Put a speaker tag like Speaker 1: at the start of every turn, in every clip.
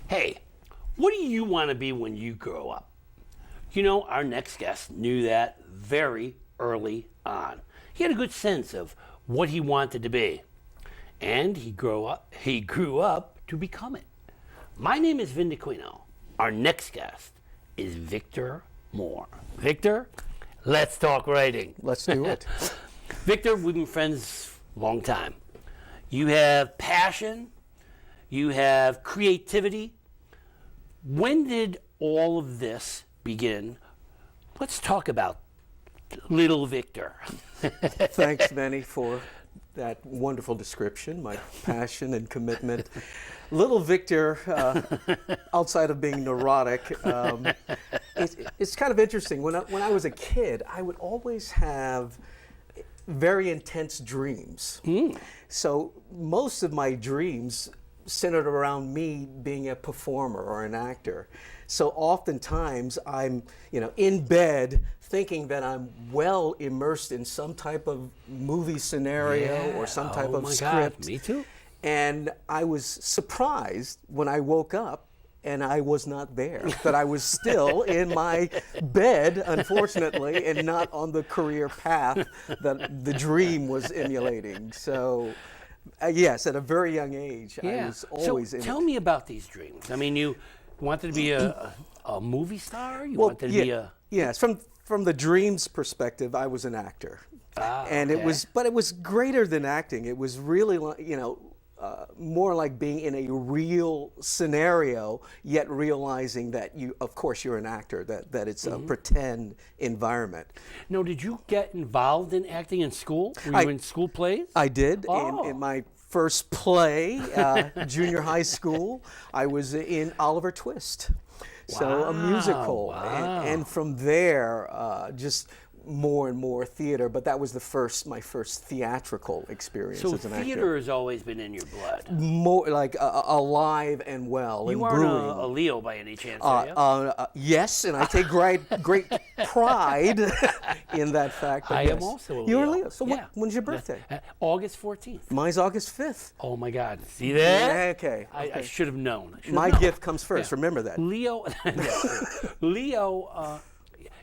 Speaker 1: Hey, what do you want to be when you grow up? You know, our next guest knew that very early on. He had a good sense of what he wanted to be, and he grew up to become it. My name is Vin Dacquino. Our next guest is Victor Moore. Victor, let's talk writing.
Speaker 2: Let's do it.
Speaker 1: Victor, we've been friends a long time. You have passion, you have creativity. When did all of this begin? Let's talk about little Victor.
Speaker 2: Thanks, Benny, for that wonderful description, my passion and commitment. Little Victor, outside of being neurotic, it's kind of interesting. When I was a kid, I would always have very intense dreams. So most of my dreams centered around me being a performer or an actor. So oftentimes I'm, in bed thinking that I'm well immersed in some type of movie scenario or some type of script.
Speaker 1: God, me too.
Speaker 2: And I was surprised when I woke up and I was not there, that I was still in my bed, unfortunately, and not on the career path that the dream was emulating. So, yes, at a very young age, I was always in it.
Speaker 1: Tell me about these dreams. I mean, you wanted to be a movie star? You wanted to be a...
Speaker 2: Yes, from the dreams perspective, I was an actor. And it was greater than acting. It was really, more like being in a real scenario, yet realizing that of course, you're an actor, that it's a pretend environment.
Speaker 1: Now, did you get involved in acting in school? Were you in school plays?
Speaker 2: I did. In my first play, junior high school, I was in Oliver Twist. So a musical.
Speaker 1: Wow.
Speaker 2: And from there, just more and more theater, but that was my first theatrical experience as an actor.
Speaker 1: So theater has always been in your blood.
Speaker 2: More like alive and well.
Speaker 1: You
Speaker 2: and
Speaker 1: aren't
Speaker 2: brewing.
Speaker 1: a Leo by any chance, are you?
Speaker 2: Yes, and I take great pride in that fact.
Speaker 1: I am also a Leo.
Speaker 2: You're a Leo. So when's your birthday?
Speaker 1: August 14th.
Speaker 2: Mine's August 5th.
Speaker 1: Oh my God! See that?
Speaker 2: Yeah, okay.
Speaker 1: I should have known.
Speaker 2: My gift comes first.
Speaker 1: Yeah.
Speaker 2: Remember that.
Speaker 1: Leo. Leo.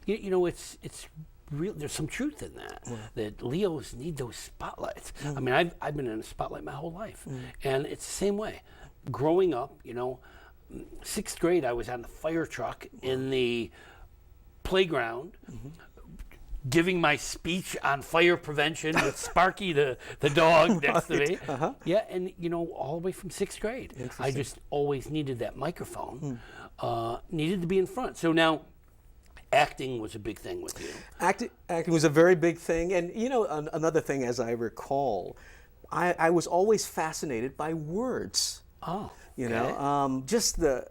Speaker 1: It's real. There's some truth in that. That Leos need those spotlights. I mean, I've been in a spotlight my whole life, and it's the same way. Growing up, sixth grade, I was on the fire truck in the playground. Giving my speech on fire prevention with Sparky, the dog next to me. Yeah, and all the way from sixth grade. I just always needed that microphone, needed to be in front. So now, acting was a big thing with you.
Speaker 2: Acting was a very big thing. And another thing, as I recall, I was always fascinated by words.
Speaker 1: Oh,
Speaker 2: just the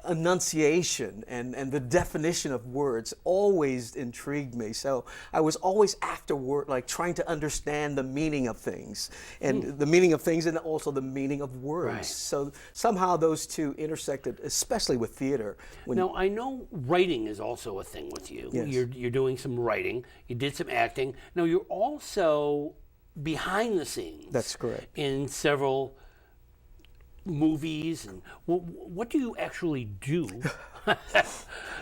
Speaker 2: enunciation and the definition of words always intrigued me. So I was always after word, like trying to understand the meaning of things, and the meaning of things, and also the meaning of words.
Speaker 1: Right.
Speaker 2: So somehow those two intersected, especially with theater.
Speaker 1: Now I know writing is also a thing with you.
Speaker 2: Yes.
Speaker 1: You're doing some writing. You did some acting. Now you're also behind the scenes.
Speaker 2: That's correct.
Speaker 1: In several movies. And what do you actually do?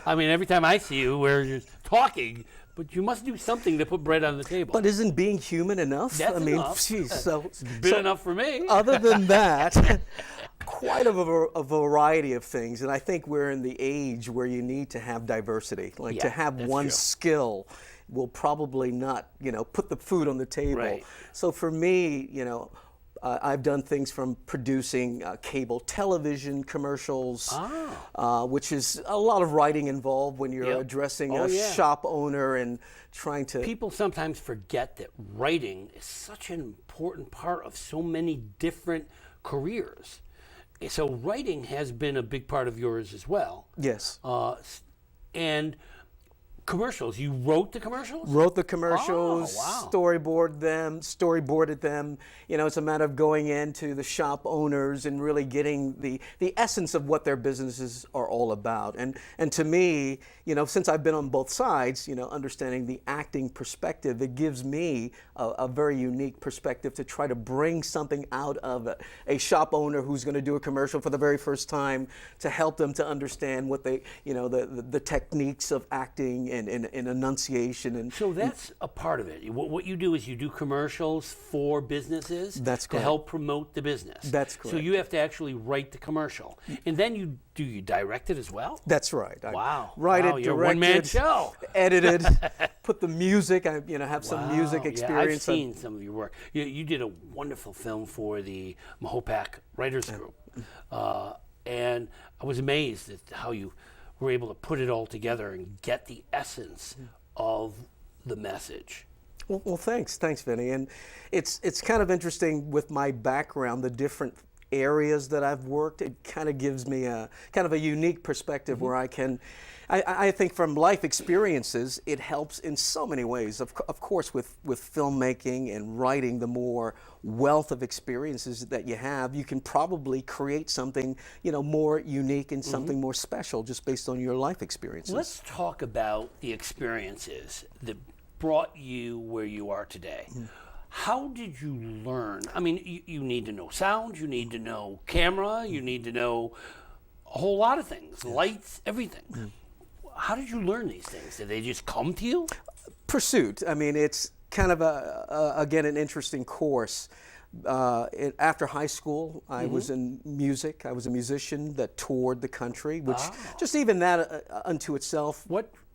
Speaker 1: I mean, every time I see you, we're just talking, but you must do something to put bread on the table.
Speaker 2: But isn't being human enough?
Speaker 1: That's enough.
Speaker 2: Geez,
Speaker 1: It's been enough for me.
Speaker 2: Other than that, quite a variety of things. And I think we're in the age where you need to have diversity. Like to have one skill will probably not, put the food on the table.
Speaker 1: Right.
Speaker 2: So for me, I've done things from producing cable television commercials, which is a lot of writing involved when you're addressing a shop owner and trying to...
Speaker 1: People sometimes forget that writing is such an important part of so many different careers. So writing has been a big part of yours as well.
Speaker 2: Yes.
Speaker 1: And commercials. You wrote the commercials?
Speaker 2: Wrote the commercials,
Speaker 1: Oh, wow.
Speaker 2: storyboarded them. You know, it's a matter of going into the shop owners and really getting the essence of what their businesses are all about. And to me, you know, since I've been on both sides, you know, understanding the acting perspective, it gives me a very unique perspective to try to bring something out of a shop owner who's going to do a commercial for the very first time, to help them to understand what they, you know, the techniques of acting and enunciation. And
Speaker 1: So that's a part of it. What you do is you do commercials for businesses
Speaker 2: That's
Speaker 1: to
Speaker 2: correct.
Speaker 1: help promote the business.
Speaker 2: That's
Speaker 1: So
Speaker 2: correct.
Speaker 1: you have to actually write the commercial. And then you direct it as well?
Speaker 2: That's right. I
Speaker 1: Wow.
Speaker 2: write
Speaker 1: Wow,
Speaker 2: it,
Speaker 1: you're a
Speaker 2: direct
Speaker 1: one-man
Speaker 2: it,
Speaker 1: show.
Speaker 2: edited, put the music. I have some
Speaker 1: Wow.
Speaker 2: music
Speaker 1: Yeah,
Speaker 2: experience.
Speaker 1: I've seen some of your work. You did a wonderful film for the Mahopac Writers Group. And I was amazed at how you were able to put it all together and get the essence of the message.
Speaker 2: Well, thanks, Vinny. And it's kind of interesting with my background, the different areas that I've worked. It kind of gives me a kind of a unique perspective where I can. I think from life experiences, it helps in so many ways. Of course, with filmmaking and writing, the more wealth of experiences that you have, you can probably create something, you know, more unique and something more special just based on your life experiences.
Speaker 1: Let's talk about the experiences that brought you where you are today. How did you learn? I mean, you need to know sound, you need to know camera, you need to know a whole lot of things, lights, everything. How did you learn these things? Did they just come to you?
Speaker 2: Pursuit. I mean, it's kind of again an interesting course. After high school, I was in music. I was a musician that toured the country, which just even that unto itself.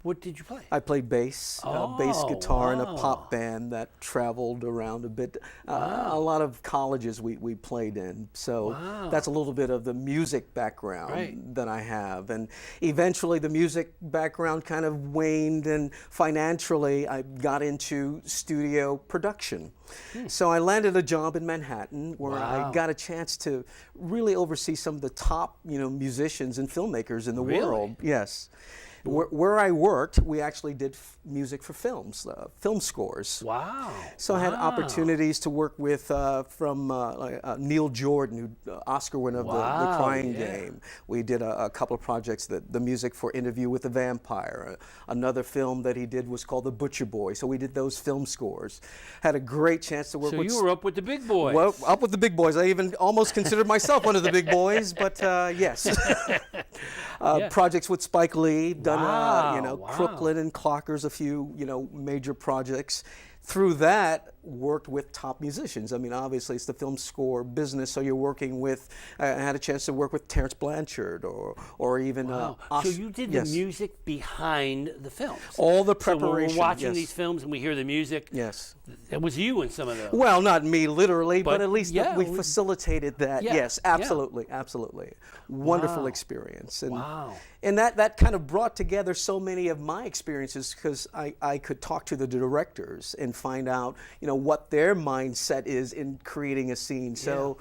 Speaker 1: What did you play?
Speaker 2: I played bass, bass guitar in a
Speaker 1: wow.
Speaker 2: pop band that traveled around a bit. A lot of colleges we played in. So that's a little bit of the music background that I have. And eventually the music background kind of waned, and financially I got into studio production. So I landed a job in Manhattan where I got a chance to really oversee some of the top, you know, musicians and filmmakers in the world. Yes. Where I worked, we actually did music for films, film scores.
Speaker 1: Wow.
Speaker 2: So I had opportunities to work with from Neil Jordan, who Oscar winner of the Crying Game. We did a couple of projects, the music for Interview with the Vampire. Another film that he did was called The Butcher Boy. So we did those film scores. Had a great chance to work
Speaker 1: So
Speaker 2: with...
Speaker 1: you were up with the big boys.
Speaker 2: Well, up with the big boys. I even almost considered myself one of the big boys, but yes. Projects with Spike Lee, done Crooklyn and Clockers, a few, you know, major projects. Through that, worked with top musicians. I mean, obviously, it's the film score business, so you're working with, I had a chance to work with Terrence Blanchard or even...
Speaker 1: So you did the music behind the films.
Speaker 2: All the
Speaker 1: So when
Speaker 2: preparation,
Speaker 1: we're watching these films and we hear the music,
Speaker 2: yes.
Speaker 1: it was you in some of those.
Speaker 2: Well, not me literally, but at least
Speaker 1: yeah,
Speaker 2: we facilitated that.
Speaker 1: Yeah,
Speaker 2: Yes,
Speaker 1: yeah.
Speaker 2: absolutely. Wonderful experience. And,
Speaker 1: Wow.
Speaker 2: and that kind of brought together so many of my experiences, because I could talk to the directors and find out, you know, what their mindset is in creating a scene. So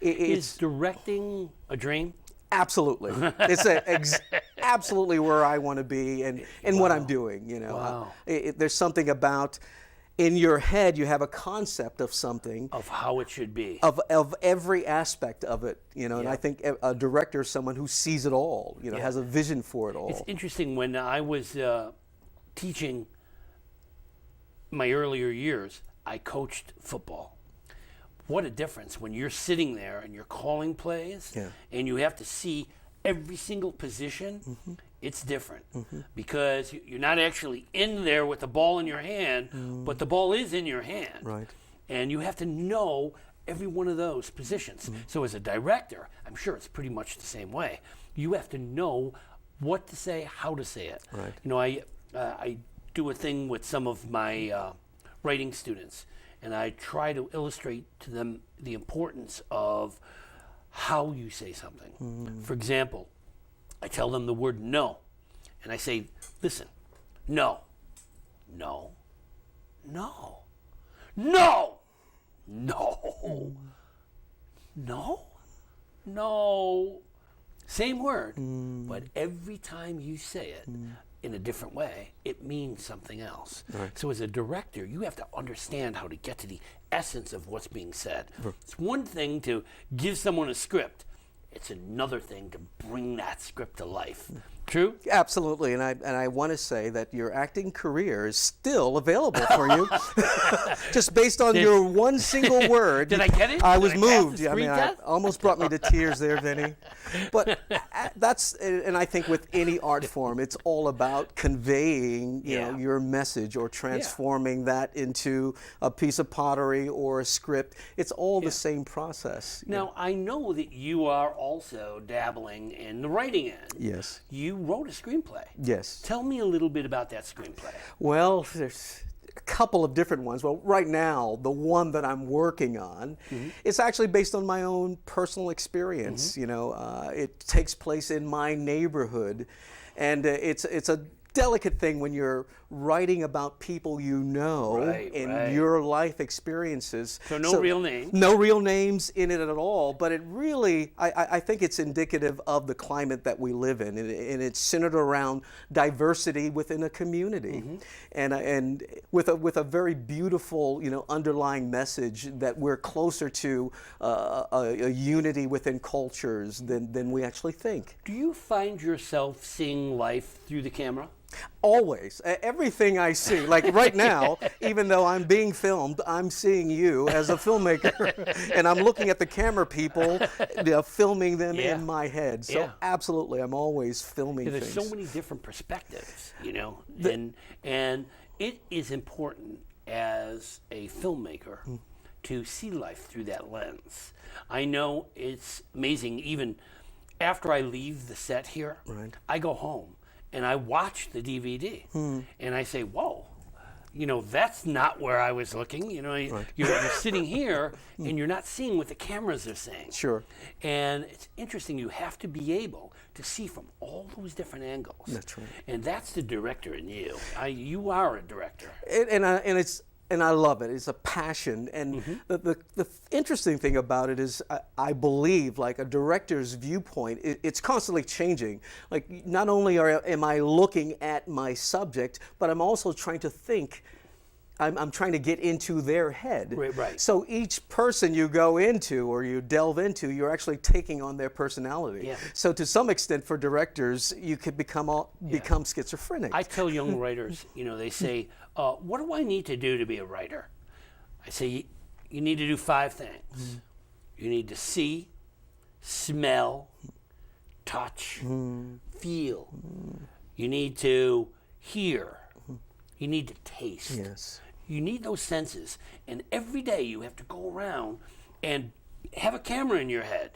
Speaker 1: Is directing a dream?
Speaker 2: absolutely. It's absolutely where I want to be and what I'm doing, you know.
Speaker 1: Wow.
Speaker 2: There's something about, in your head, you have a concept of something.
Speaker 1: Of how it should be.
Speaker 2: Of every aspect of it, you know, and I think a director is someone who sees it all, you know, has a vision for it all.
Speaker 1: It's interesting, when I was teaching my earlier years, I coached football. What a difference when you're sitting there and you're calling plays and you have to see every single position. It's different because you're not actually in there with the ball in your hand, but the ball is in your hand.
Speaker 2: Right.
Speaker 1: And you have to know every one of those positions. So as a director, I'm sure it's pretty much the same way. You have to know what to say, how to say it.
Speaker 2: Right.
Speaker 1: You know, I do a thing with some of my writing students, and I try to illustrate to them the importance of how you say something. For example, I tell them the word no, and I say, listen, no, no, no, no, no, no, no. Same word, but every time you say it, in a different way, it means something else.
Speaker 2: Right.
Speaker 1: So as a director, you have to understand how to get to the essence of what's being said. It's one thing to give someone a script. It's another thing to bring that script to life. True?
Speaker 2: Absolutely, and I want to say that your acting career is still available for you, just based on your one single word.
Speaker 1: Did I get it?
Speaker 2: I
Speaker 1: Did
Speaker 2: was
Speaker 1: I pass
Speaker 2: moved.
Speaker 1: the
Speaker 2: I mean,
Speaker 1: screen
Speaker 2: it
Speaker 1: test?
Speaker 2: almost brought me to tears there, Vinny. But that's, and I think with any art form, it's all about conveying, you know, your message or transforming that into a piece of pottery or a script. It's all the same process.
Speaker 1: Now, I know that you are also dabbling in the writing end.
Speaker 2: Yes.
Speaker 1: You wrote a screenplay.
Speaker 2: Yes.
Speaker 1: Tell me a little bit about that screenplay.
Speaker 2: Well, there's a couple of different ones. Well, right now, the one that I'm working on, it's actually based on my own personal experience. You know, it takes place in my neighborhood, and it's a delicate thing when you're writing about people you know and your life experiences.
Speaker 1: So no real names.
Speaker 2: No real names in it at all, but it really, I think it's indicative of the climate that we live in, and it's centered around diversity within a community, and with a very beautiful, you know, underlying message that we're closer to a unity within cultures than we actually think.
Speaker 1: Do you find yourself seeing life through the camera?
Speaker 2: Always. Everything I see, like right now, even though I'm being filmed, I'm seeing you as a filmmaker, and I'm looking at the camera people, you know, filming them in my head. So absolutely, I'm always filming
Speaker 1: There's
Speaker 2: things.
Speaker 1: so many different perspectives, you know, and it is important as a filmmaker to see life through that lens. I know it's amazing. Even after I leave the set here, I go home and I watch the DVD, and I say, whoa, you know, that's not where I was looking. You know, you're sitting here, and you're not seeing what the cameras are saying.
Speaker 2: Sure.
Speaker 1: And it's interesting, you have to be able to see from all those different angles.
Speaker 2: That's right.
Speaker 1: And that's the director in you. You are a director.
Speaker 2: And I love it. It's a passion. And the interesting thing about it is I believe, like, a director's viewpoint, it's constantly changing. Like, not only am I looking at my subject, but I'm also trying to think. I'm trying to get into their head.
Speaker 1: Right.
Speaker 2: So each person you go into or you delve into, you're actually taking on their personality.
Speaker 1: Yeah.
Speaker 2: So to some extent, for directors, you could become schizophrenic.
Speaker 1: I tell young writers, you know, they say, what do I need to do to be a writer? I say, you need to do 5 things. You need to see, smell, touch, feel. You need to hear. You need to taste.
Speaker 2: Yes.
Speaker 1: You need those senses. And every day you have to go around and have a camera in your head.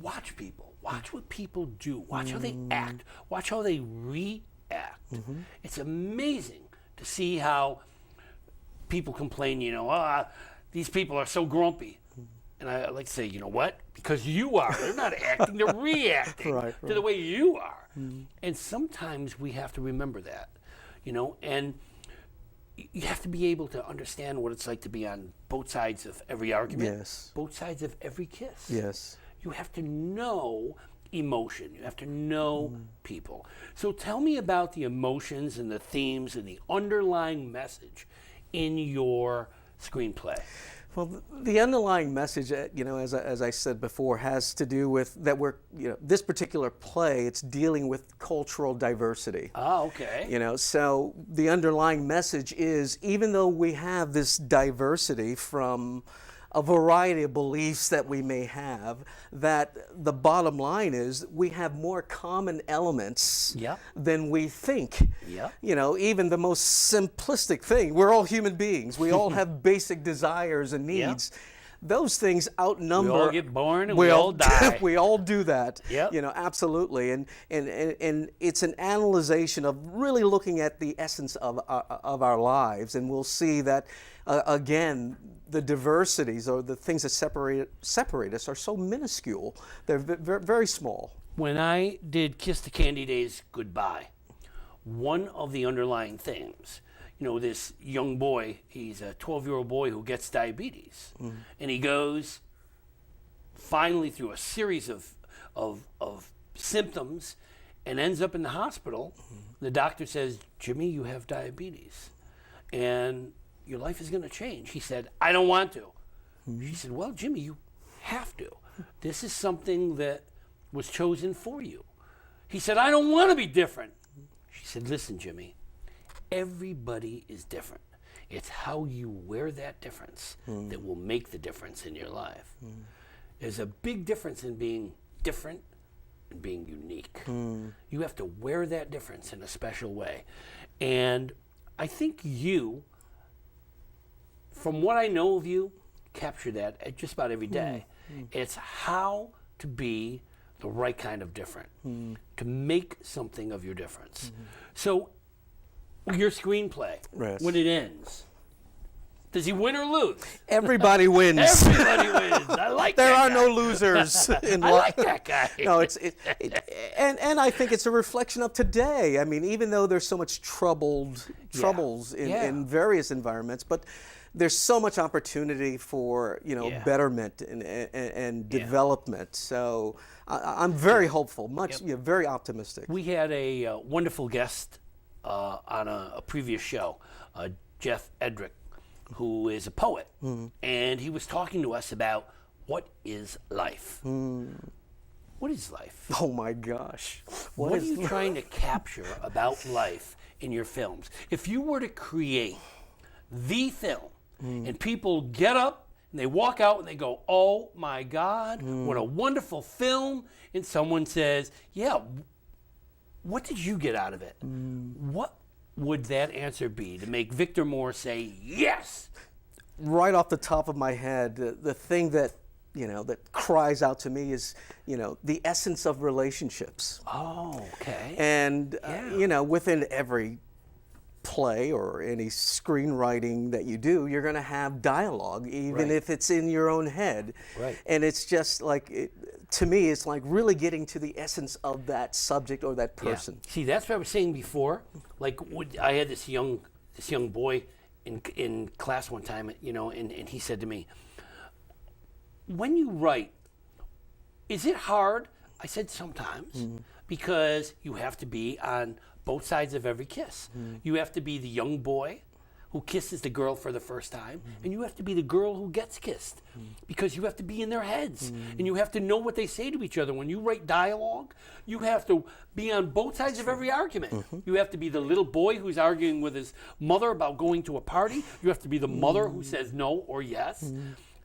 Speaker 1: Watch people. Watch what people do. Watch how they act. Watch how they react. It's amazing to see how people complain, you know, these people are so grumpy. And I like to say, you know what? Because you are. They're not acting, they're reacting to the way you are. And sometimes we have to remember that, you know, and you have to be able to understand what it's like to be on both sides of every argument, both sides of every kiss.
Speaker 2: Yes.
Speaker 1: You have to know emotion. You have to know people. So tell me about the emotions and the themes and the underlying message in your screenplay.
Speaker 2: Well, the underlying message, you know, as I said before, has to do with that this particular play, it's dealing with cultural diversity.
Speaker 1: Ah, okay.
Speaker 2: You know, so the underlying message is, even though we have this diversity from a variety of beliefs that we may have, that the bottom line is we have more common elements than we think. You know, even the most simplistic thing, we're all human beings. We all have basic desires and needs. Those things outnumber.
Speaker 1: We all get born and we all die.
Speaker 2: We all do that. You know, absolutely. And it's an analyzation of really looking at the essence of our lives, and we'll see that again, the diversities or the things that separate us are so minuscule. They're very small.
Speaker 1: When I did Kiss the Candy Days Goodbye, one of the underlying themes, you know, this young boy, he's a 12-year-old boy who gets diabetes. And he goes finally through a series of symptoms, and ends up in the hospital. The doctor says, Jimmy, you have diabetes, and your life is going to change. He said, I don't want to. She said, well, Jimmy, you have to. This is something that was chosen for you. He said, I don't want to be different. She said, listen, Jimmy, everybody is different. It's how you wear that difference that will make the difference in your life. There's a big difference in being different and being unique. You have to wear that difference in a special way. And I think you, from what I know of you, capture that at just about every day. It's how to be the right kind of different, to make something of your difference. So your screenplay,
Speaker 2: Yes.
Speaker 1: when it ends, does he win or lose?
Speaker 2: Everybody wins.
Speaker 1: Everybody wins. I like
Speaker 2: There
Speaker 1: that
Speaker 2: are
Speaker 1: guy.
Speaker 2: no losers in
Speaker 1: I
Speaker 2: life.
Speaker 1: like that guy.
Speaker 2: No, and I think it's a reflection of today. I mean, even though there's so much troubles in various environments, but there's so much opportunity for betterment and development. So I'm very hopeful, very optimistic.
Speaker 1: We had a wonderful guest on a previous show, Jeff Edrick, who is a poet, and he was talking to us about what is life. What is life?
Speaker 2: Oh my gosh!
Speaker 1: What are you trying to capture about life in your films? If you were to create the film, and people get up and they walk out and they go, oh my God, what a wonderful film, and someone says, yeah, what did you get out of it? What would that answer be to make Victor Moore say yes?
Speaker 2: Right off the top of my head, the thing that that cries out to me is the essence of relationships.
Speaker 1: Oh, okay.
Speaker 2: And within every play or any screenwriting that you do, you're going to have dialogue, even if it's in your own head.
Speaker 1: Right.
Speaker 2: And it's just like, to me, it's like really getting to the essence of that subject or that person.
Speaker 1: Yeah. See, that's what I was saying before. Like, I had this young boy in class one time, and he said to me, when you write, is it hard? I said sometimes, because you have to be on both sides of every kiss. You have to be the young boy who kisses the girl for the first time, and you have to be the girl who gets kissed, because you have to be in their heads, and you have to know what they say to each other. When you write dialogue, you have to be on both sides of every argument. You have to be the little boy who's arguing with his mother about going to a party. You have to be the mother who says no or yes.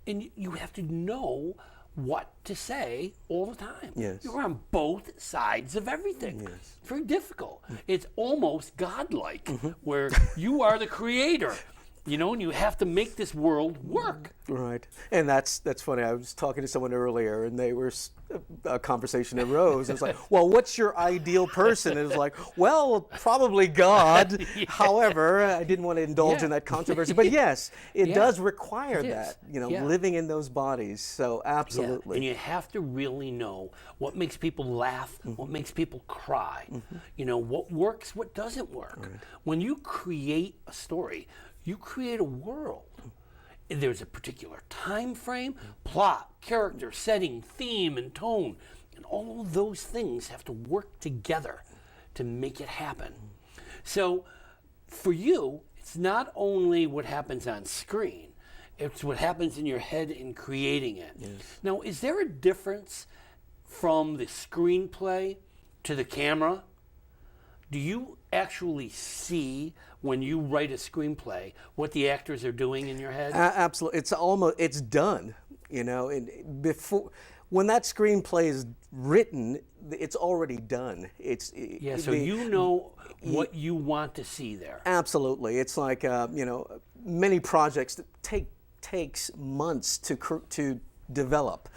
Speaker 1: And you have to know what to say all the time.
Speaker 2: Yes.
Speaker 1: You're on both sides of everything.
Speaker 2: Yes.
Speaker 1: It's very difficult. It's almost godlike, where you are the creator, and you have to make this world work.
Speaker 2: Right. And that's funny. I was talking to someone earlier, and they were a conversation arose. It was like, well, what's your ideal person? It was like, well, probably God. However, I didn't want to indulge in that controversy. But yes, it does require that, living in those bodies. So absolutely.
Speaker 1: And you have to really know what makes people laugh, what makes people cry, what works, what doesn't work. Right. When you create a story, you create a world. There's a particular time frame, plot, character, setting, theme, and tone. And all of those things have to work together to make it happen. So for you, it's not only what happens on screen, it's what happens in your head in creating it.
Speaker 2: Yes.
Speaker 1: Now, is there a difference from the screenplay to the camera? Do you actually see, when you write a screenplay, what the actors are doing in your head?
Speaker 2: Absolutely. It's done, and before, when that screenplay is written, it's already done.
Speaker 1: So you know what you want to see there.
Speaker 2: Absolutely. It's like, many projects that takes months to develop.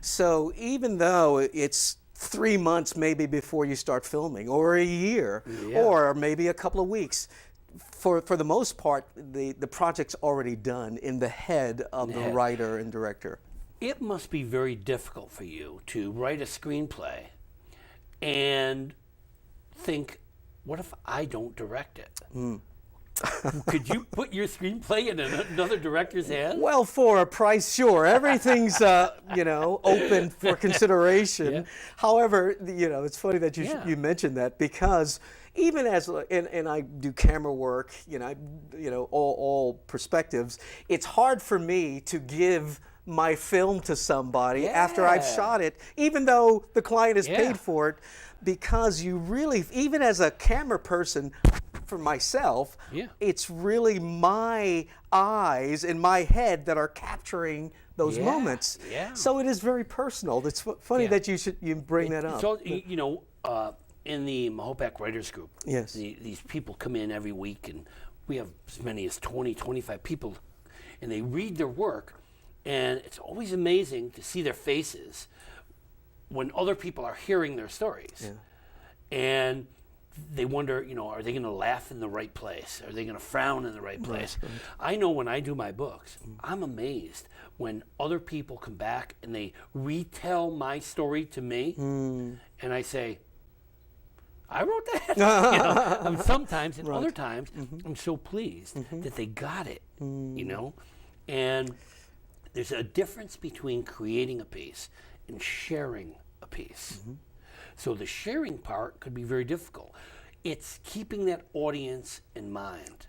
Speaker 2: So even though it's 3 months maybe before you start filming, or a year, or maybe a couple of weeks, for the most part, the project's already done in the head of the writer and director.
Speaker 1: It must be very difficult for you to write a screenplay and think, what if I don't direct it? Could you put your screenplay in another director's hands?
Speaker 2: Well, for a price, sure. Everything's open for consideration.
Speaker 1: Yeah.
Speaker 2: However, it's funny that you mentioned that, because even as and I do camera work, all perspectives. It's hard for me to give my film to somebody after I've shot it, even though the client has paid for it, because you really, even as a camera person, for myself, it's really my eyes and my head that are capturing those moments. So it is very personal. It's funny that you bring that up.
Speaker 1: So in the Mahopac Writers Group, these people come in every week, and we have as many as 20, 25 people, and they read their work, and it's always amazing to see their faces when other people are hearing their stories. And they wonder, are they going to laugh in the right place? Are they going to frown in the right place? Right. I know when I do my books, I'm amazed when other people come back and they retell my story to me, and I say, I wrote that. Sometimes, and other times, I'm so pleased that they got it, And there's a difference between creating a piece and sharing a piece. So the sharing part could be very difficult. It's keeping that audience in mind.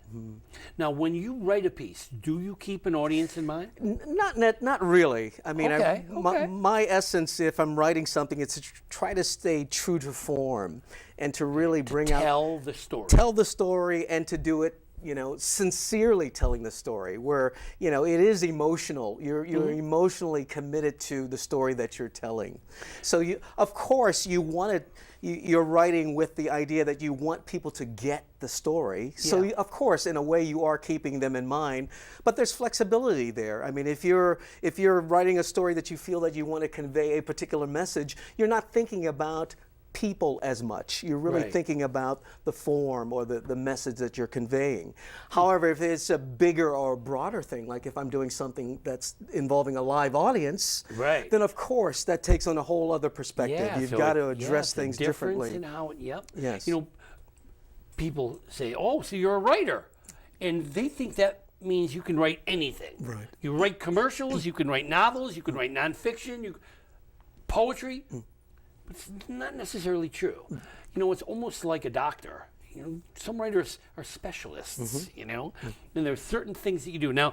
Speaker 1: Now, when you write a piece, do you keep an audience in mind?
Speaker 2: Not really. I mean,
Speaker 1: Okay.
Speaker 2: My essence, if I'm writing something, it's to try to stay true to form and to really
Speaker 1: Tell the story.
Speaker 2: Tell the story, and to do it, sincerely telling the story, where, it is emotional. You're emotionally committed to the story that you're telling. So of course, you're writing with the idea that you want people to get the story. So of course, in a way, you are keeping them in mind, but there's flexibility there. I mean, if you're writing a story that you feel that you want to convey a particular message, you're not thinking about people as much. You're really thinking about the form or the message that you're conveying. However, if it's a bigger or broader thing, like if I'm doing something that's involving a live audience, then of course that takes on a whole other perspective. You've got to address things differently.
Speaker 1: In how people say, "Oh, so you're a writer," and they think that means you can write anything. You write commercials, you can write novels, you can write nonfiction, poetry. It's not necessarily true. It's almost like a doctor. Some writers are specialists, and there's certain things that you do. Now,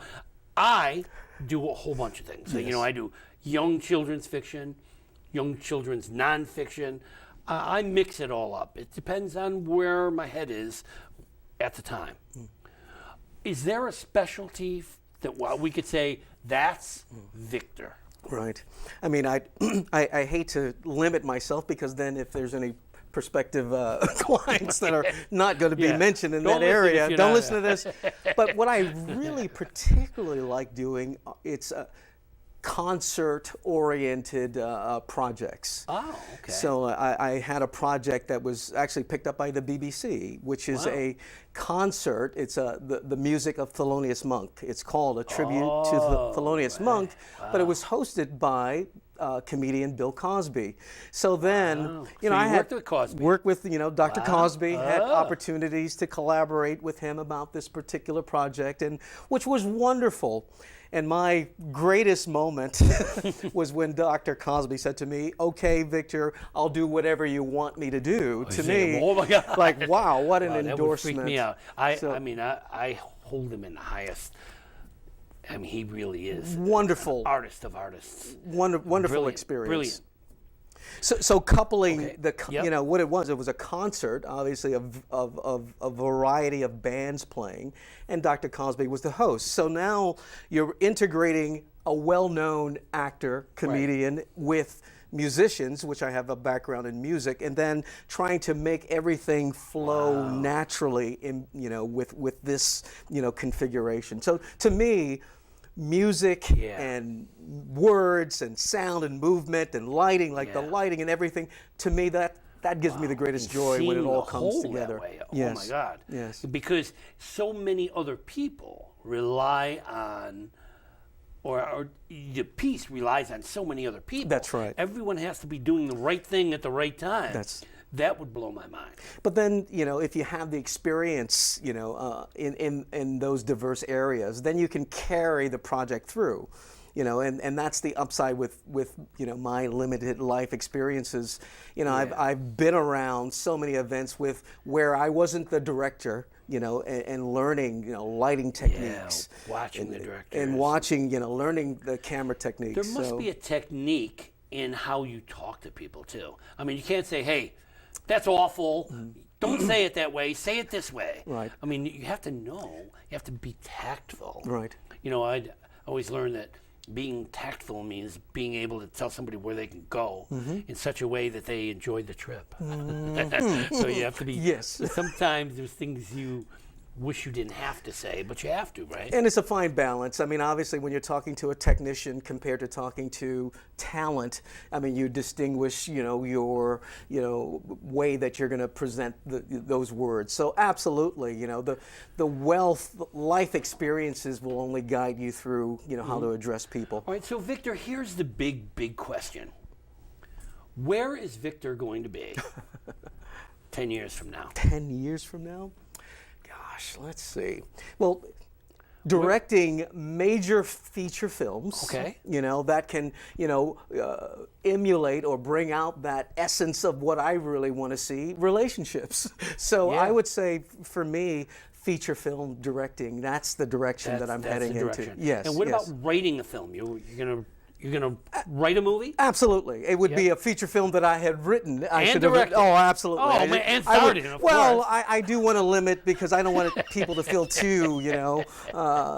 Speaker 1: I do a whole bunch of things. So, I do young children's fiction, young children's nonfiction. I mix it all up. It depends on where my head is at the time. Is there a specialty that we could say, that's Victor?
Speaker 2: Right. I mean, I hate to limit myself, because then if there's any prospective clients that are not going to be mentioned in that area, don't listen to this. But what I really particularly like doing, it's concert-oriented projects.
Speaker 1: Oh, okay.
Speaker 2: So I had a project that was actually picked up by the BBC, which is a concert. It's the music of Thelonious Monk. It's called A Tribute to Thelonious Monk, but it was hosted by comedian Bill Cosby. So then,
Speaker 1: I had
Speaker 2: worked with Dr. Cosby, had opportunities to collaborate with him about this particular project, and which was wonderful. And my greatest moment was when Dr. Cosby said to me, "Okay, Victor, I'll do whatever you want me to do." To me,
Speaker 1: oh my God.
Speaker 2: like, wow, what an endorsement.
Speaker 1: That would freak me out. I hold him in the highest. I mean, he really is
Speaker 2: wonderful,
Speaker 1: artist of artists.
Speaker 2: Wonderful experience.
Speaker 1: Brilliant.
Speaker 2: So coupling what it was a concert, obviously of a variety of bands playing, and Dr. Cosby was the host. So now you're integrating a well-known actor, comedian with musicians, which I have a background in music, and then trying to make everything flow naturally in with this configuration. So to me, music and words and sound and movement and lighting, the lighting and everything, to me that gives me the greatest joy when it all comes together.
Speaker 1: That way. Oh my God.
Speaker 2: Yes.
Speaker 1: Because so many other people rely on, or the piece relies on so many other people.
Speaker 2: That's right.
Speaker 1: Everyone has to be doing the right thing at the right time. That would blow my mind.
Speaker 2: But then, if you have the experience, in those diverse areas, then you can carry the project through. And that's the upside with my limited life experiences. I've been around so many events where I wasn't the director, and learning, lighting techniques.
Speaker 1: Yeah, watching the director.
Speaker 2: And watching, learning the camera techniques.
Speaker 1: There must be a technique in how you talk to people too. I mean, you can't say, "Hey, that's awful. Don't say it that way. Say it this way."
Speaker 2: Right.
Speaker 1: I mean, you have to know. You have to be tactful.
Speaker 2: Right.
Speaker 1: I always learned that being tactful means being able to tell somebody where they can go in such a way that they enjoy the trip. So you have to be.
Speaker 2: Yes.
Speaker 1: Sometimes there's things you wish you didn't have to say, but you have to, right?
Speaker 2: And it's a fine balance. I mean, obviously, when you're talking to a technician compared to talking to talent, I mean, you distinguish, your, way that you're going to present those words. So absolutely, the life experiences will only guide you through, how to address people.
Speaker 1: All right, so Victor, here's the big question. Where is Victor going to be 10 years from now?
Speaker 2: 10 years from now? Gosh, let's see. Well, directing major feature films,
Speaker 1: okay,
Speaker 2: that can, emulate or bring out that essence of what I really want to see, relationships. So I would say, for me, feature film directing, that's the direction that I'm heading into. Yes.
Speaker 1: And what about writing a film? You're gonna write a movie?
Speaker 2: Absolutely. It would be a feature film that I had written.
Speaker 1: And directed.
Speaker 2: Oh, absolutely.
Speaker 1: Oh, man, and starred in, of
Speaker 2: well,
Speaker 1: course.
Speaker 2: I do want to limit, because I don't want people to feel too,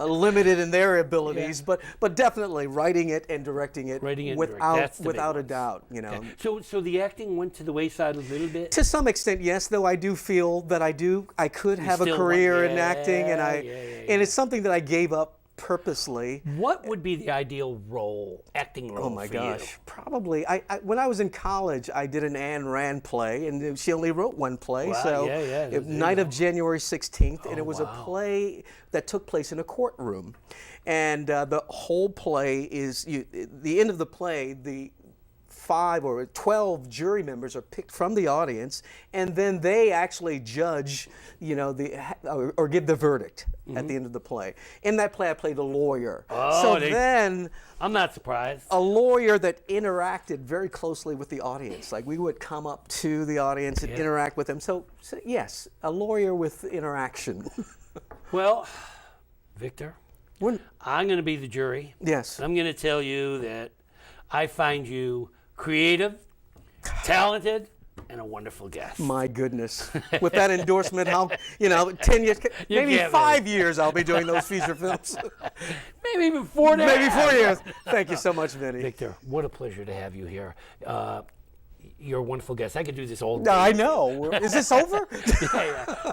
Speaker 2: limited in their abilities.
Speaker 1: Yeah.
Speaker 2: But definitely writing it and directing it, without a doubt.
Speaker 1: Okay. So the acting went to the wayside a little bit?
Speaker 2: To some extent, yes. Though I do feel that I could have a career in acting, and and it's something that I gave up purposely.
Speaker 1: What would be the ideal acting role?
Speaker 2: Oh my
Speaker 1: for
Speaker 2: gosh,
Speaker 1: you?
Speaker 2: probably. When I was in college, I did an Ayn Rand play, and she only wrote one play.
Speaker 1: Wow,
Speaker 2: so, Night of January 16th, and it was a play that took place in a courtroom, and the whole play is the end of the play. The 5 or 12 jury members are picked from the audience, and then they actually judge, or give the verdict at the end of the play. In that play, I played a lawyer.
Speaker 1: Oh,
Speaker 2: then
Speaker 1: I'm not surprised.
Speaker 2: a lawyer that interacted very closely with the audience. Like, we would come up to the audience and interact with them. So yes, a lawyer with interaction.
Speaker 1: Well, Victor, I'm going to be the jury.
Speaker 2: Yes.
Speaker 1: I'm going to tell you that I find you creative, talented, and a wonderful guest.
Speaker 2: My goodness. With that endorsement, 10 years, maybe 5 years I'll be doing those feature films.
Speaker 1: Maybe even 4 days.
Speaker 2: Maybe 4 years. Thank you so much, Vinny.
Speaker 1: Victor, what a pleasure to have you here. You're a wonderful guest. I could do this all day.
Speaker 2: No, I know. Is this over?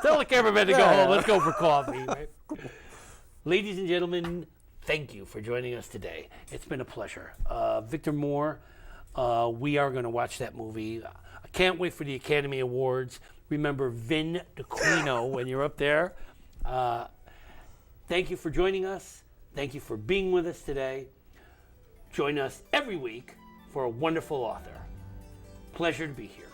Speaker 1: Tell the cameraman to go home. Let's go for coffee. Right? Ladies and gentlemen, thank you for joining us today. It's been a pleasure. Victor Moore, we are going to watch that movie. I can't wait for the Academy Awards. Remember Vin Dacquino when you're up there. Thank you for joining us. Thank you for being with us today. Join us every week for a wonderful author. Pleasure to be here.